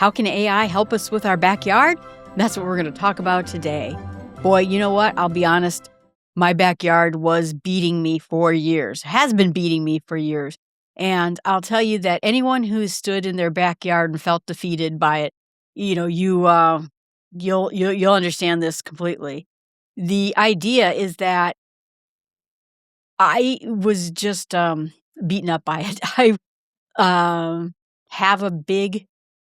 How can AI help us with our backyard? That's what we're going to talk about today. Boy, you know what? I'll be honest. My backyard was beating me for years, has been beating me for years. And I'll tell you that anyone who's stood in their backyard and felt defeated by it, you'll understand this completely. The idea is that I was just beaten up by it. I have a big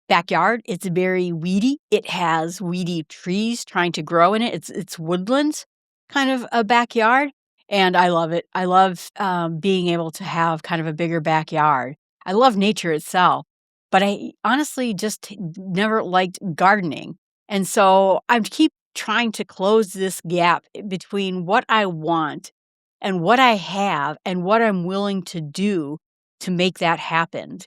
backyard. It's very weedy. It has weedy trees trying to grow in it. It's woodlands kind of a backyard, and I love it. I love being able to have kind of a bigger backyard. I love nature itself, but I honestly just never liked gardening, and so I keep trying to close this gap between what I want and what I have and what I'm willing to do to make that happen.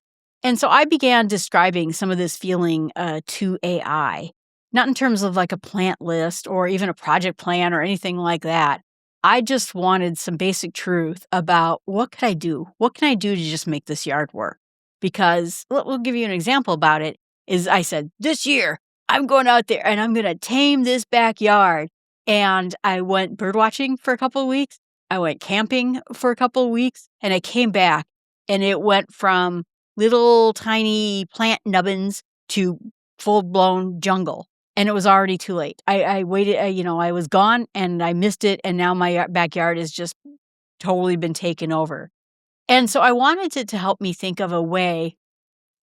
And so I began describing some of this feeling to AI, not in terms of like a plant list or even a project plan or anything like that. I just wanted some basic truth about what could I do? What can I do to just make this yard work? Because we'll give you an example about it. Is I said, this year, I'm going out there and I'm going to tame this backyard. And I went bird watching for a couple of weeks. I went camping for a couple of weeks, and I came back and it went from little tiny plant nubbins to full-blown jungle. And it was already too late. I waited, I was gone and I missed it. And now my backyard has just totally been taken over. And so I wanted it to help me think of a way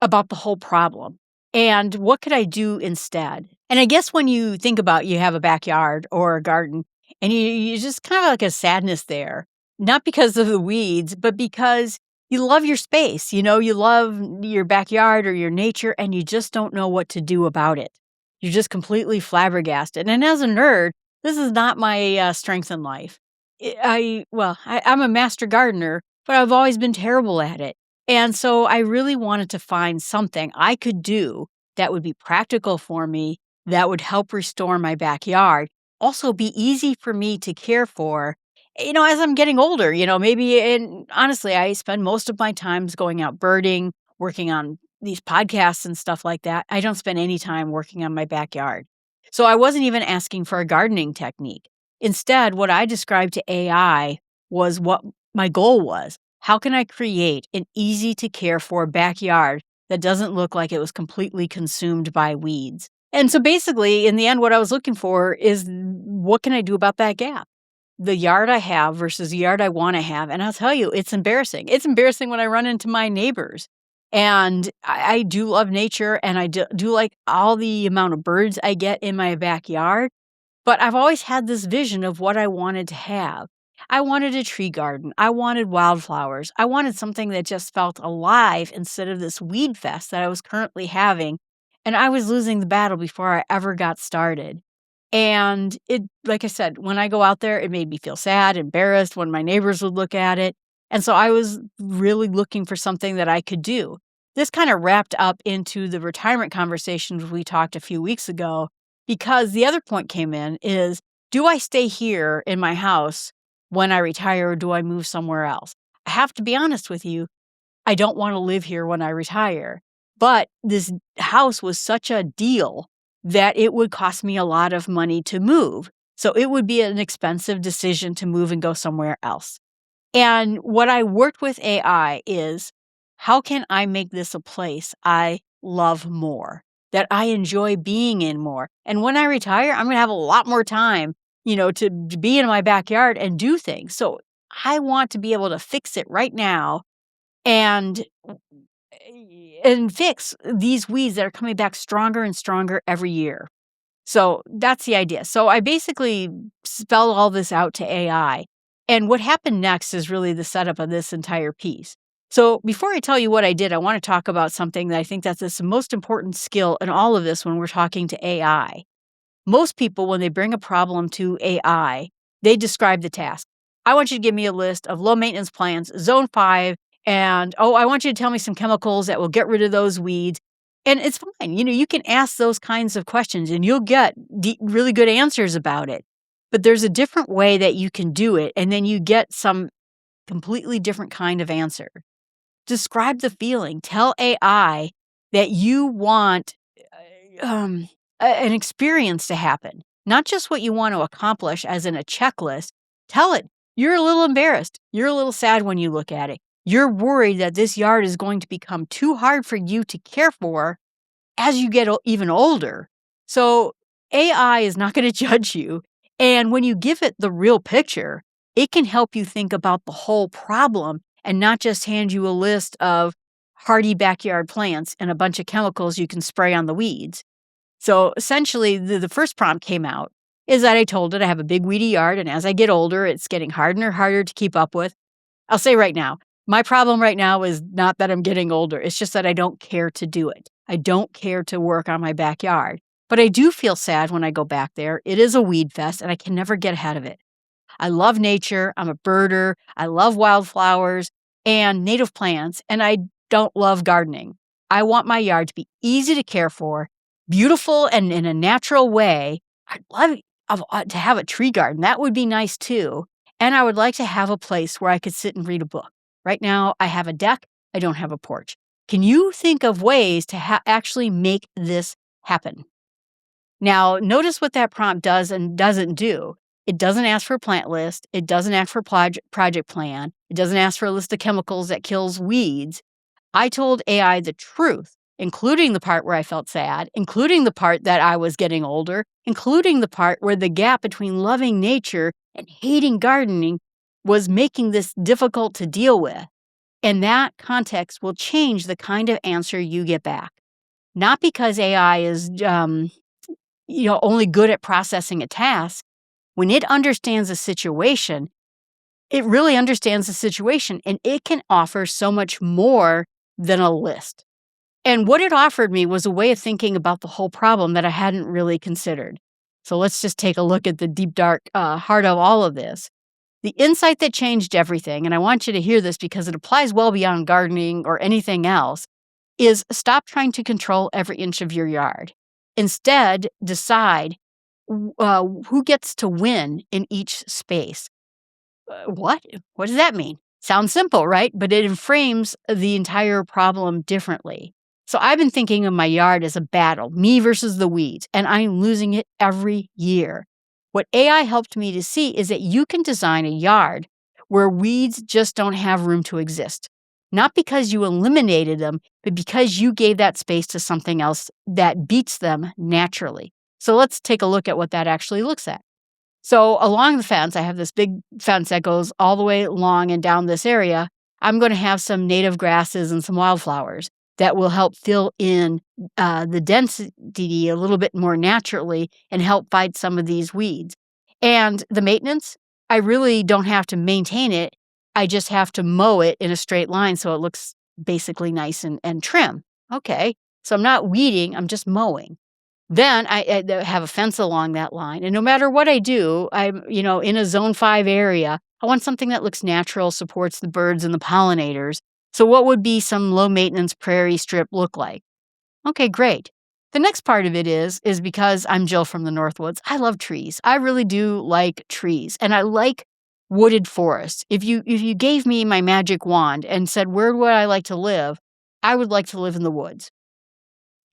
about the whole problem. And what could I do instead? And I guess when you think about you have a backyard or a garden, and you just kind of like a sadness there, not because of the weeds, but because you love your space. You love your backyard or your nature, and you just don't know what to do about it. You're just completely flabbergasted. And as a nerd, this is not my strength in life. I'm a master gardener, but I've always been terrible at it. And so I really wanted to find something I could do that would be practical for me, that would help restore my backyard, also be easy for me to care for, as I'm getting older, and honestly, I spend most of my times going out birding, working on these podcasts and stuff like that. I don't spend any time working on my backyard. So I wasn't even asking for a gardening technique. Instead, what I described to AI was what my goal was. How can I create an easy to care for backyard that doesn't look like it was completely consumed by weeds? And so basically, in the end, what I was looking for is what can I do about that gap? The yard I have versus the yard I want to have. And I'll tell you, it's embarrassing. It's embarrassing when I run into my neighbors. And I do love nature, and I do like all the amount of birds I get in my backyard. But I've always had this vision of what I wanted to have. I wanted a tree garden. I wanted wildflowers. I wanted something that just felt alive instead of this weed fest that I was currently having. And I was losing the battle before I ever got started. And it, like I said, when I go out there, it made me feel sad, embarrassed when my neighbors would look at it. And so I was really looking for something that I could do. This kind of wrapped up into the retirement conversations we talked a few weeks ago, because the other point came in is, do I stay here in my house when I retire, or do I move somewhere else? I have to be honest with you. I don't want to live here when I retire. But this house was such a deal that it would cost me a lot of money to move. So it would be an expensive decision to move and go somewhere else. And what I worked with AI is, how can I make this a place I love more, that I enjoy being in more? And when I retire, I'm going to have a lot more time, to be in my backyard and do things. So I want to be able to fix it right now and fix these weeds that are coming back stronger and stronger every year. So that's the idea. So I basically spelled all this out to AI. And what happened next is really the setup of this entire piece. So before I tell you what I did, I want to talk about something that I think that's the most important skill in all of this when we're talking to AI. Most people, when they bring a problem to AI, they describe the task. I want you to give me a list of low maintenance plants, zone 5, and, I want you to tell me some chemicals that will get rid of those weeds. And it's fine. You can ask those kinds of questions and you'll get really good answers about it. But there's a different way that you can do it, and then you get some completely different kind of answer. Describe the feeling. Tell AI that you want um, an experience to happen, not just what you want to accomplish as in a checklist. Tell it you're a little embarrassed. You're a little sad when you look at it. You're worried that this yard is going to become too hard for you to care for as you get even older. So AI is not going to judge you. And when you give it the real picture, it can help you think about the whole problem and not just hand you a list of hardy backyard plants and a bunch of chemicals you can spray on the weeds. So essentially, the first prompt came out is that I told it I have a big weedy yard, and as I get older, it's getting harder and harder to keep up with. I'll say right now, my problem right now is not that I'm getting older. It's just that I don't care to do it. I don't care to work on my backyard. But I do feel sad when I go back there. It is a weed fest, and I can never get ahead of it. I love nature. I'm a birder. I love wildflowers and native plants, and I don't love gardening. I want my yard to be easy to care for, beautiful, and in a natural way. I'd love to have a tree garden. That would be nice too. And I would like to have a place where I could sit and read a book. Right now, I have a deck. I don't have a porch. Can you think of ways to actually make this happen? Now, notice what that prompt does and doesn't do. It doesn't ask for a plant list. It doesn't ask for a project plan. It doesn't ask for a list of chemicals that kills weeds. I told AI the truth, including the part where I felt sad, including the part that I was getting older, including the part where the gap between loving nature and hating gardening was making this difficult to deal with. And that context will change the kind of answer you get back. Not because AI is only good at processing a task. When it understands a situation, it really understands the situation, and it can offer so much more than a list. And what it offered me was a way of thinking about the whole problem that I hadn't really considered. So let's just take a look at the deep, dark heart of all of this. The insight that changed everything, and I want you to hear this because it applies well beyond gardening or anything else, is stop trying to control every inch of your yard. Instead, decide who gets to win in each space. What? What does that mean? Sounds simple, right? But it frames the entire problem differently. So I've been thinking of my yard as a battle, me versus the weeds, and I'm losing it every year. What AI helped me to see is that you can design a yard where weeds just don't have room to exist. Not because you eliminated them, but because you gave that space to something else that beats them naturally. So let's take a look at what that actually looks at. So along the fence, I have this big fence that goes all the way along and down this area. I'm going to have some native grasses and some wildflowers that will help fill in the density a little bit more naturally and help fight some of these weeds. And the maintenance, I really don't have to maintain it. I just have to mow it in a straight line so it looks basically nice and trim. Okay, so I'm not weeding, I'm just mowing. Then I have a fence along that line. And no matter what I do, I'm, in a zone 5 area, I want something that looks natural, supports the birds and the pollinators. So what would be some low maintenance prairie strip look like? Okay, great. The next part of it is because I'm Jill from the Northwoods, I love trees. I really do like trees. And I like wooded forests. If you gave me my magic wand and said, where would I like to live? I would like to live in the woods.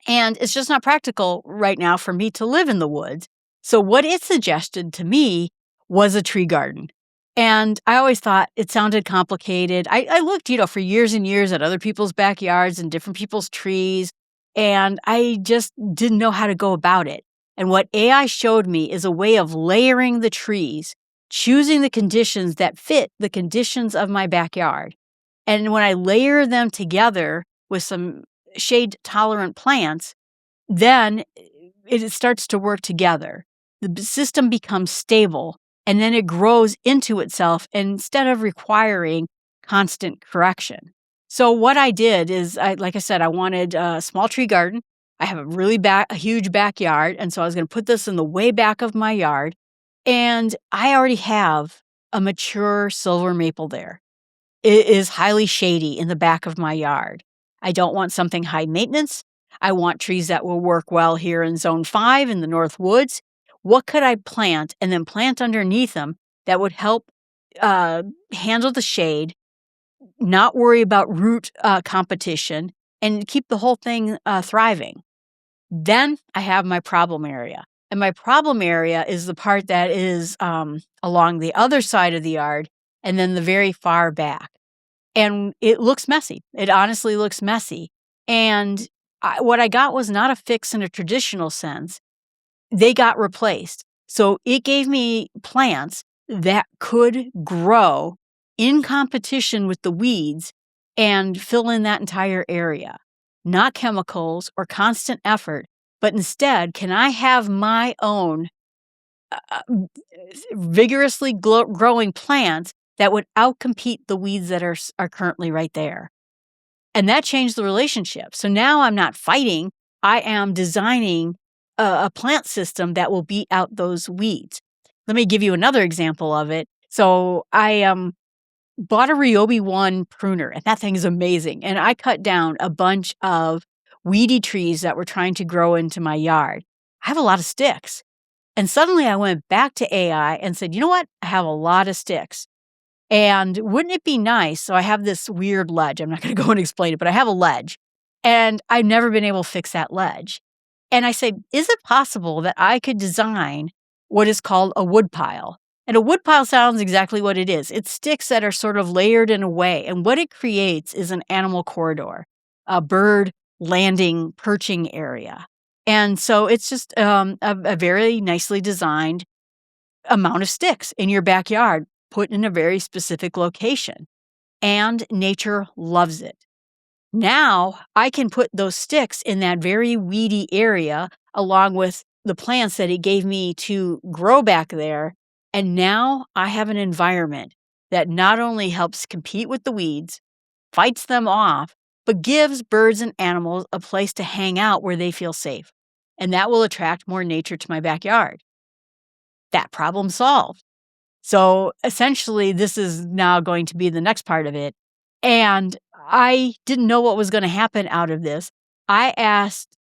And it's just not practical right now for me to live in the woods. So what it suggested to me was a tree garden. And I always thought it sounded complicated. I looked, for years and years at other people's backyards and different people's trees, and I just didn't know how to go about it. And what AI showed me is a way of layering the trees, choosing the conditions that fit the conditions of my backyard. And when I layer them together with some shade-tolerant plants, then it starts to work together. The system becomes stable, and then it grows into itself instead of requiring constant correction. So what I did is, like I said, I wanted a small tree garden. I have a huge backyard, and so I was going to put this in the way back of my yard, and I already have a mature silver maple there. It is highly shady in the back of my yard. I don't want something high maintenance. I want trees that will work well here in Zone 5 in the North Woods. What could I plant and then plant underneath them that would help handle the shade, not worry about root competition, and keep the whole thing thriving? Then I have my problem area. And my problem area is the part that is along the other side of the yard and then the very far back. And it looks messy. It honestly looks messy. And what I got was not a fix in a traditional sense. They got replaced. So it gave me plants that could grow in competition with the weeds and fill in that entire area. Not chemicals or constant effort, but instead, can I have my own vigorously growing plants that would outcompete the weeds that are currently right there? And that changed the relationship. So now I'm not fighting. I am designing a plant system that will beat out those weeds. Let me give you another example of it. So I bought a Ryobi 1 pruner, and that thing is amazing. And I cut down a bunch of weedy trees that were trying to grow into my yard. I have a lot of sticks. And suddenly I went back to AI and said, you know what? I have a lot of sticks. And wouldn't it be nice? So I have this weird ledge. I'm not going to go and explain it, but I have a ledge. And I've never been able to fix that ledge. And I say, is it possible that I could design what is called a wood pile? And a wood pile sounds exactly what it is. It's sticks that are sort of layered in a way. And what it creates is an animal corridor, a bird landing, perching area. And so it's just a very nicely designed amount of sticks in your backyard, put in a very specific location. And nature loves it. Now I can put those sticks in that very weedy area along with the plants that it gave me to grow back there. And now I have an environment that not only helps compete with the weeds, fights them off, but gives birds and animals a place to hang out where they feel safe. And that will attract more nature to my backyard. That problem solved. So essentially, this is now going to be the next part of it. And I didn't know what was going to happen out of this. I asked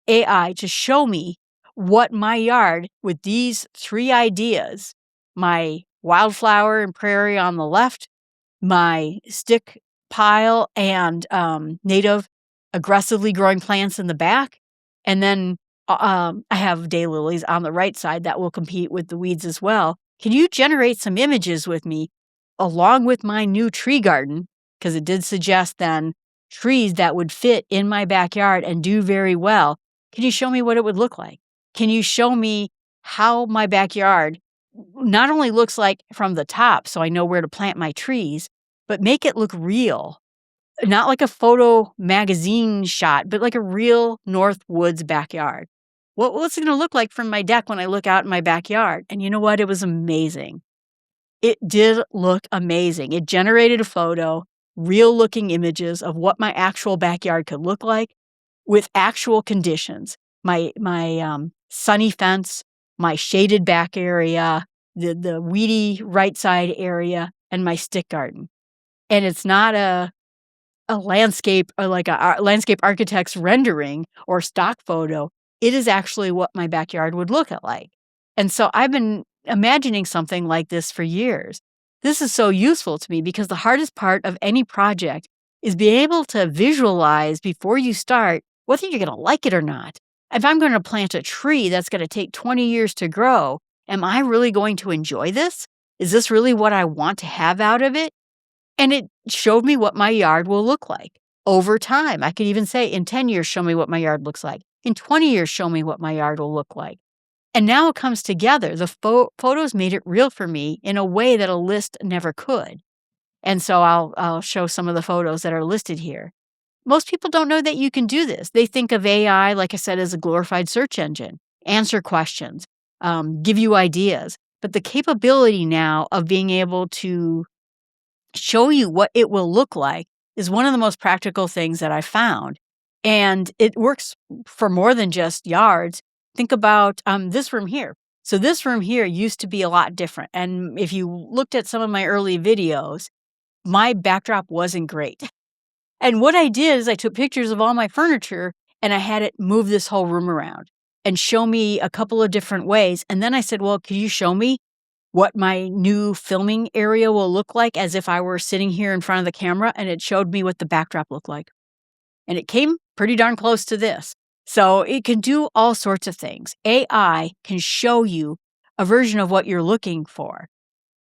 AI to show me what my yard with these 3 ideas, my wildflower and prairie on the left, my stick pile and native aggressively growing plants in the back, and then I have daylilies on the right side that will compete with the weeds as well. Can you generate some images with me along with my new tree garden? Because it did suggest then trees that would fit in my backyard and do very well. Can you show me what it would look like? Can you show me how my backyard not only looks like from the top so I know where to plant my trees, but make it look real? Not like a photo magazine shot, but like a real North Woods backyard. What's it going to look like from my deck when I look out in my backyard? And you know what? It was amazing. It did look amazing. It generated a photo, real looking images of what my actual backyard could look like with actual conditions. My sunny fence, my shaded back area, the weedy right side area, and my stick garden. And it's not a landscape or like a landscape architect's rendering or stock photo. It is actually what my backyard would look like. And so I've been imagining something like this for years. This is so useful to me because the hardest part of any project is being able to visualize before you start whether you're going to like it or not. If I'm going to plant a tree that's going to take 20 years to grow, am I really going to enjoy this? Is this really what I want to have out of it? And it showed me what my yard will look like over time. I could even say in 10 years, show me what my yard looks like. In 20 years, show me what my yard will look like. And now it comes together. The photos made it real for me in a way that a list never could. And so I'll show some of the photos that are listed here. Most people don't know that you can do this. They think of AI, like I said, as a glorified search engine, answer questions, give you ideas. But the capability now of being able to show you what it will look like is one of the most practical things that I found. And it works for more than just yards. Think about this room here. So this room here used to be a lot different. And if you looked at some of my early videos, my backdrop wasn't great. And what I did is I took pictures of all my furniture and I had it move this whole room around and show me a couple of different ways. And then I said, well, could you show me what my new filming area will look like as if I were sitting here in front of the camera? And it showed me what the backdrop looked like. And it came pretty darn close to this. So it can do all sorts of things. AI can show you a version of what you're looking for.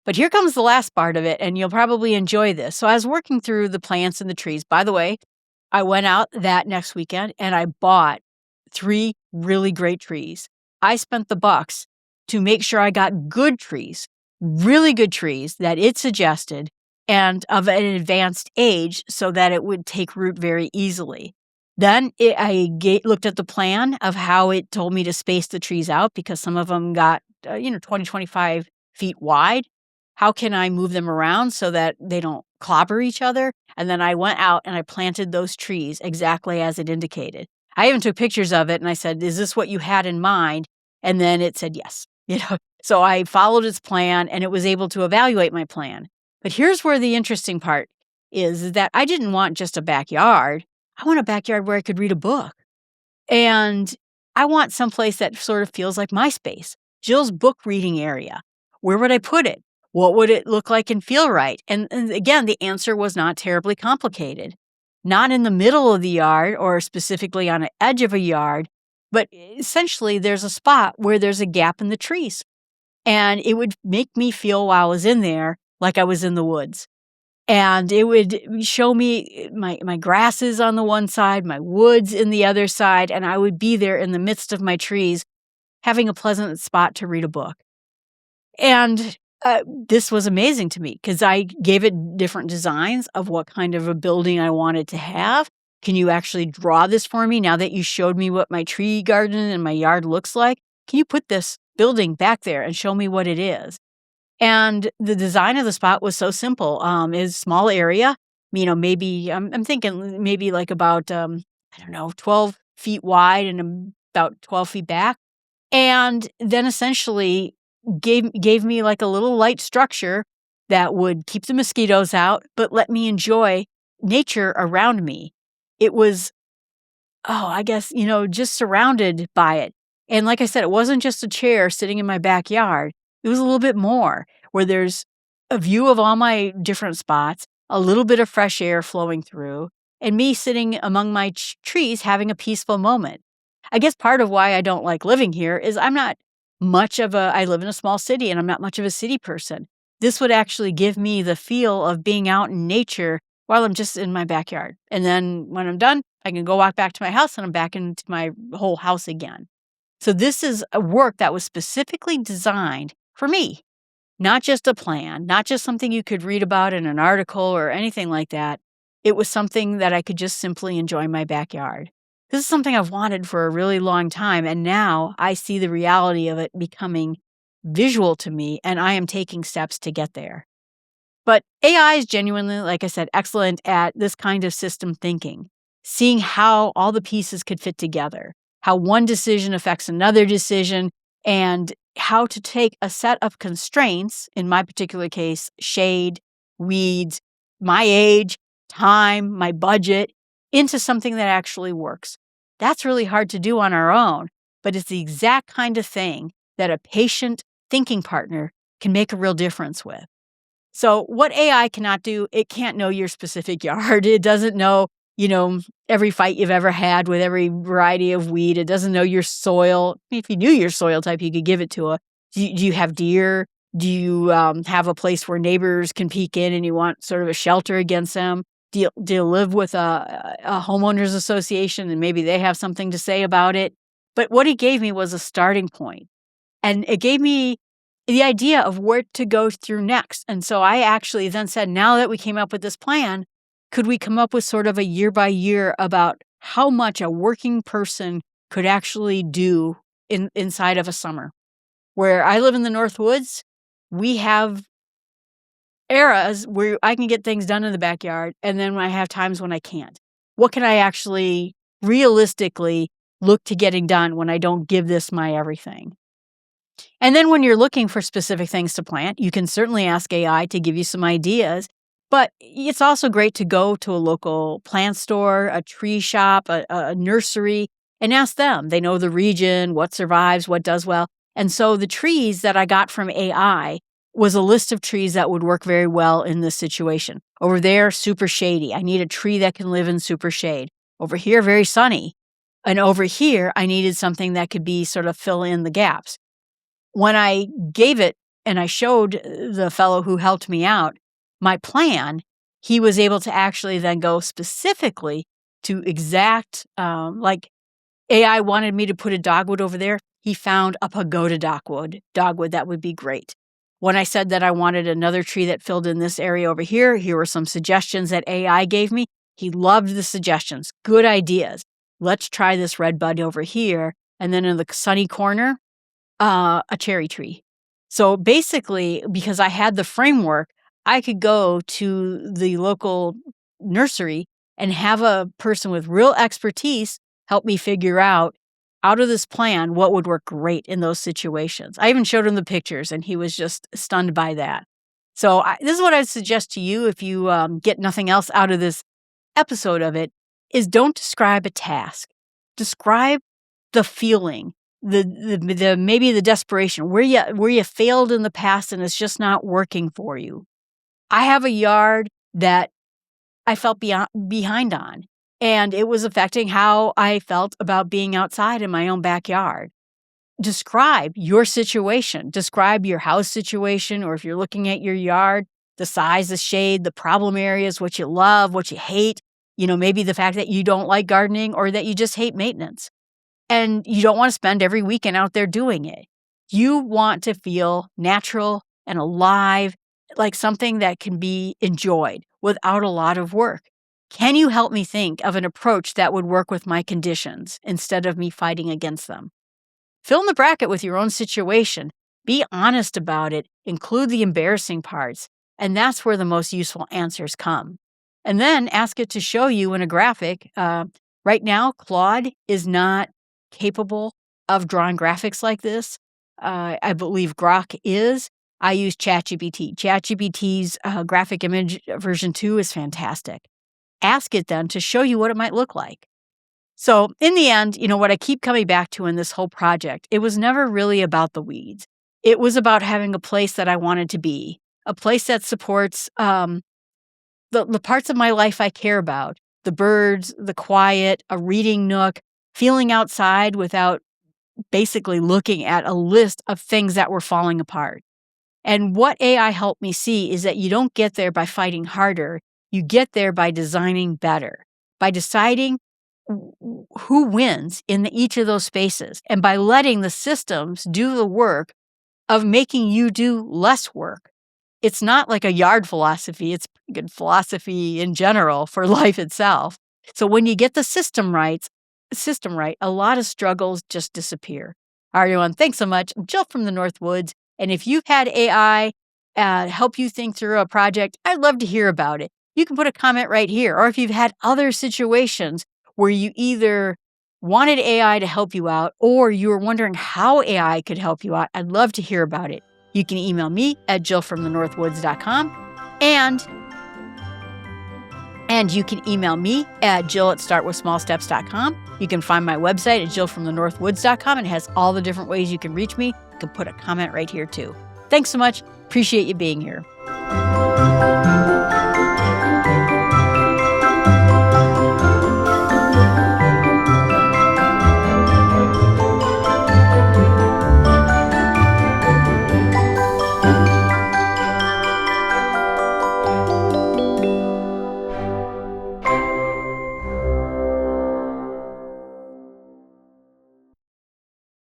But here comes the last part of it, and you'll probably enjoy this. So I was working through the plants and the trees. By the way, I went out that next weekend and I bought 3 really great trees. I spent the bucks to make sure I got good trees, really good trees that it suggested and of an advanced age so that it would take root very easily. Then looked at the plan of how it told me to space the trees out because some of them got, 20, 25 feet wide. How can I move them around so that they don't clobber each other? And then I went out and I planted those trees exactly as it indicated. I even took pictures of it and I said, "Is this what you had in mind?" And then it said yes. So I followed its plan and it was able to evaluate my plan. But here's where the interesting part is that I didn't want just a backyard. I want a backyard where I could read a book. And I want someplace that sort of feels like my space, Jill's book reading area. Where would I put it? What would it look like and feel right? And again, the answer was not terribly complicated. Not in the middle of the yard or specifically on an edge of a yard, but essentially there's a spot where there's a gap in the trees. And it would make me feel while I was in there like I was in the woods. And it would show me my grasses on the one side, my woods in the other side, and I would be there in the midst of my trees having a pleasant spot to read a book. And this was amazing to me because I gave it different designs of what kind of a building I wanted to have. Can you actually draw this for me now that you showed me what my tree garden and my yard looks like? Can you put this building back there and show me what it is? And the design of the spot was so simple. It's a small area, maybe I'm thinking maybe like about 12 feet wide and about 12 feet back. And then essentially gave me like a little light structure that would keep the mosquitoes out, but let me enjoy nature around me. It was, I guess, just surrounded by it. And like I said, it wasn't just a chair sitting in my backyard. It was a little bit more where there's a view of all my different spots, a little bit of fresh air flowing through, and me sitting among my trees having a peaceful moment. I guess part of why I don't like living here is I live in a small city and I'm not much of a city person. This would actually give me the feel of being out in nature while I'm just in my backyard. And then when I'm done, I can go walk back to my house and I'm back into my whole house again. So this is a work that was specifically designed for me, not just a plan, not just something you could read about in an article or anything like that. It was something that I could just simply enjoy my backyard. This is something I've wanted for a really long time, and now I see the reality of it becoming visual to me, and I am taking steps to get there. But AI is genuinely, like I said, excellent at this kind of system thinking, seeing how all the pieces could fit together, how one decision affects another decision, and how to take a set of constraints, in my particular case, shade, weeds, my age, time, my budget, into something that actually works. That's really hard to do on our own, but it's the exact kind of thing that a patient thinking partner can make a real difference with. So what AI cannot do, it can't know your specific yard. It doesn't know, every fight you've ever had with every variety of weed. It doesn't know your soil. If you knew your soil type, you could give it to it. Do you have deer? Do you have a place where neighbors can peek in and you want sort of a shelter against them? Do you live with a homeowners association and maybe they have something to say about it? But what it gave me was a starting point. And it gave me the idea of where to go through next. And so I actually then said, now that we came up with this plan, could we come up with sort of a year by year about how much a working person could actually do inside of a summer? Where I live in the North Woods, we have eras where I can get things done in the backyard, and then I have times when I can't. What can I actually realistically look to getting done when I don't give this my everything? And then when you're looking for specific things to plant, you can certainly ask AI to give you some ideas, but it's also great to go to a local plant store, a tree shop, a nursery, and ask them. They know the region, what survives, what does well. And so the trees that I got from AI was a list of trees that would work very well in this situation. Over there, super shady. I need a tree that can live in super shade. Over here, very sunny. And over here, I needed something that could be sort of fill in the gaps. When I gave it and I showed the fellow who helped me out my plan, he was able to actually then go specifically to exact, like AI wanted me to put a dogwood over there. He found a pagoda dogwood that would be great. When I said that I wanted another tree that filled in this area over here were some suggestions that AI gave me. He loved the suggestions. Good ideas. Let's try this red bud over here. And then in the sunny corner, a cherry tree. So basically, because I had the framework, I could go to the local nursery and have a person with real expertise help me figure out of this plan what would work great in those situations. I even showed him the pictures, and he was just stunned by that. So this is what I'd suggest to you if you get nothing else out of this episode of it, is don't describe a task. Describe the feeling, the maybe the desperation, where you failed in the past and it's just not working for you. I have a yard that I felt behind on, and it was affecting how I felt about being outside in my own backyard. Describe your situation. Describe your house situation, or if you're looking at your yard, the size, the shade, the problem areas, what you love, what you hate, maybe the fact that you don't like gardening or that you just hate maintenance. And you don't want to spend every weekend out there doing it. You want to feel natural and alive, like something that can be enjoyed without a lot of work. Can you help me think of an approach that would work with my conditions instead of me fighting against them? Fill in the bracket with your own situation. Be honest about it. Include the embarrassing parts. And that's where the most useful answers come. And then ask it to show you in a graphic. Right now, Claude is not capable of drawing graphics like this. I believe Grok is. I use ChatGPT. ChatGPT's graphic image version 2 is fantastic. Ask it then to show you what it might look like. So in the end, what I keep coming back to in this whole project, it was never really about the weeds. It was about having a place that I wanted to be, a place that supports the parts of my life I care about, the birds, the quiet, a reading nook, feeling outside without basically looking at a list of things that were falling apart. And what AI helped me see is that you don't get there by fighting harder. You get there by designing better, by deciding who wins in each of those spaces, and by letting the systems do the work of making you do less work. It's not like a yard philosophy. It's a good philosophy in general for life itself. So when you get the system right, a lot of struggles just disappear. All right, everyone, thanks so much. I'm Jill from the North Woods. And if you've had AI help you think through a project, I'd love to hear about it. You can put a comment right here. Or if you've had other situations where you either wanted AI to help you out or you were wondering how AI could help you out, I'd love to hear about it. You can email me at jillfromthenorthwoods.com and you can email me at jill@startwithsmallsteps.com. You can find my website at jillfromthenorthwoods.com. It has all the different ways you can reach me. You can put a comment right here too. Thanks so much. Appreciate you being here.